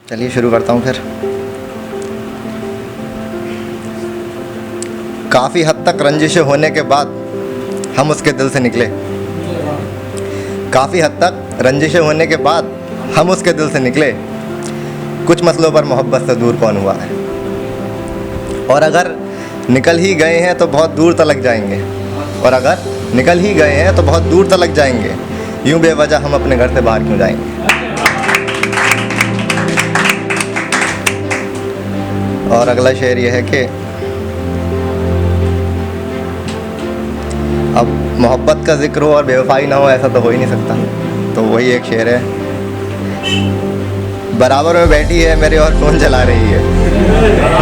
चलिए शुरू करता हूँ फिर। काफ़ी हद तक रंजिशें होने के बाद हम उसके दिल से निकले। काफ़ी हद तक रंजिशें होने के बाद हम उसके दिल से निकले। कुछ मसलों पर मोहब्बत से दूर कौन हुआ है। और अगर निकल ही गए हैं तो बहुत दूर तलक जाएंगे। और अगर निकल ही गए हैं तो बहुत दूर तलक जाएंगे। यूं बेवजह हम अपने घर से बाहर क्यों जाएंगे। और अगला शेर ये है कि अब मोहब्बत का जिक्र हो और बेवफाई ना हो, ऐसा तो हो ही नहीं सकता। तो वही एक शेर है। बराबर में बैठी है मेरे और फ़ोन चला रही है।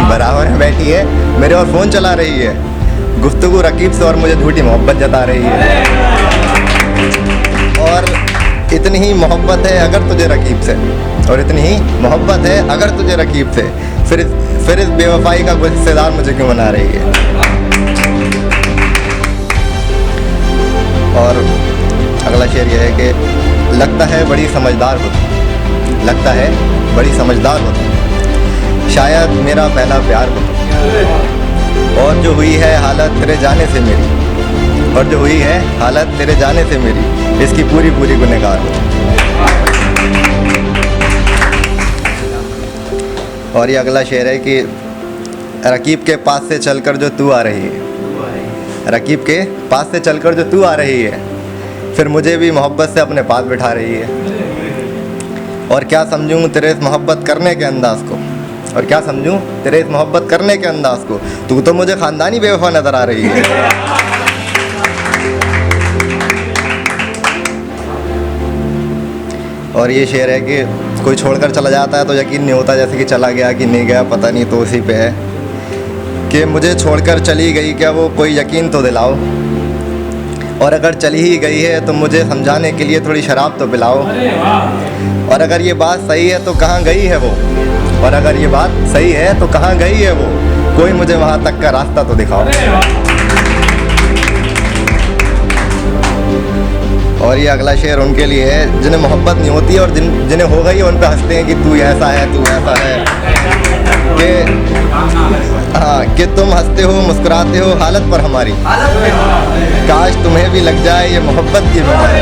बराबर में बैठी है मेरे और फ़ोन चला रही है। गुफ्तगू रकीब से और मुझे झूठी मोहब्बत जता रही है। और इतनी ही मोहब्बत है अगर तुझे रकीब से, और इतनी ही मोहब्बत है अगर तुझे रकीब से, फिर इस बेवफाई का कोई हिस्सेदार मुझे क्यों बना रही है। और अगला शेर यह है कि लगता है बड़ी समझदार हो तुम, लगता है बड़ी समझदार हो तुम, शायद मेरा पहला प्यार हो तुम। और जो हुई है हालत तेरे जाने से मेरी, और जो हुई है हालत तेरे जाने से मेरी, इसकी पूरी पूरी गुनहगार हो तुम। और ये अगला शेर है कि रकीब के पास से चलकर जो तू आ रही है, रकीब के पास से चलकर जो तू आ रही है, फिर मुझे भी मोहब्बत से अपने पास बिठा रही है। और क्या समझूं तेरे इस मोहब्बत करने के अंदाज़ को, और क्या समझूं तेरे इस मोहब्बत करने के अंदाज़ को, तू तो मुझे ख़ानदानी बेवफा नज़र आ रही है। और ये शेर है कि कोई छोड़कर चला जाता है तो यकीन नहीं होता जैसे कि चला गया कि नहीं गया पता नहीं, तो उसी पे है कि मुझे छोड़कर चली गई क्या वो कोई यकीन तो दिलाओ। और अगर चली ही गई है तो मुझे समझाने के लिए थोड़ी शराब तो पिलाओ। और अगर ये बात सही है तो कहाँ गई है वो, और अगर ये बात सही है तो कहाँ गई है वो, कोई मुझे वहाँ तक का रास्ता तो दिखाओ। और ये अगला शेर उनके लिए है जिन्हें मोहब्बत नहीं होती और जिन्हें हो गई है उन पर हंसते हैं कि तू ऐसा है तू ऐसा है। कि तुम हंसते हो मुस्कुराते हो हालत पर हमारी, काश तुम्हें भी लग जाए ये मोहब्बत की बीमारी।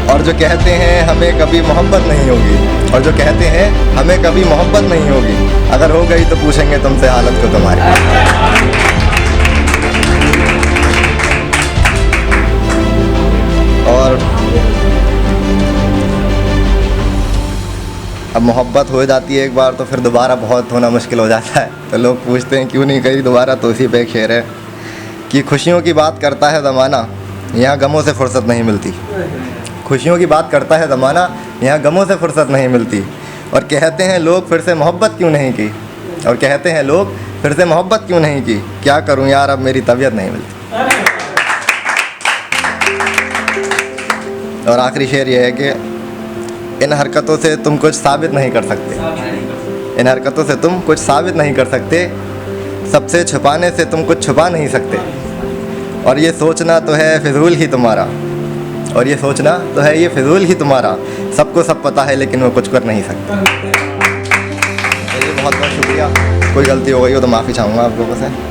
और जो कहते हैं हमें कभी मोहब्बत नहीं होगी, और जो कहते हैं हमें कभी मोहब्बत नहीं होगी, अगर हो गई तो पूछेंगे तुमसे हालत को तुम्हारी। और अब मोहब्बत हो जाती है एक बार तो फिर दोबारा बहुत होना मुश्किल हो जाता है। तो लोग पूछते हैं क्यों नहीं करी दोबारा, तो उसी पे एक शेर है कि खुशियों की बात करता है ज़माना, यहाँ गमों से फुर्सत नहीं मिलती। खुशियों की बात करता है ज़माना, यहाँ गमों से फुर्सत नहीं मिलती। और कहते हैं लोग फिर से मोहब्बत क्यों नहीं की, और कहते हैं लोग फिर से मोहब्बत क्यों नहीं की, क्या करूँ यार अब मेरी तबीयत नहीं मिलती। और आखिरी शेर ये है कि इन हरकतों से तुम कुछ साबित नहीं कर सकते, इन हरकतों से तुम कुछ साबित नहीं कर सकते, सबसे छुपाने से तुम कुछ छुपा नहीं सकते। और ये सोचना तो है फिजूल ही तुम्हारा, और ये सोचना तो है ये फिजूल ही तुम्हारा, सबको सब पता है लेकिन वो कुछ कर नहीं सकता। चलिए बहुत बहुत शुक्रिया। कोई गलती हो गई हो तो माफ़ी चाहूँगा आप लोगों से।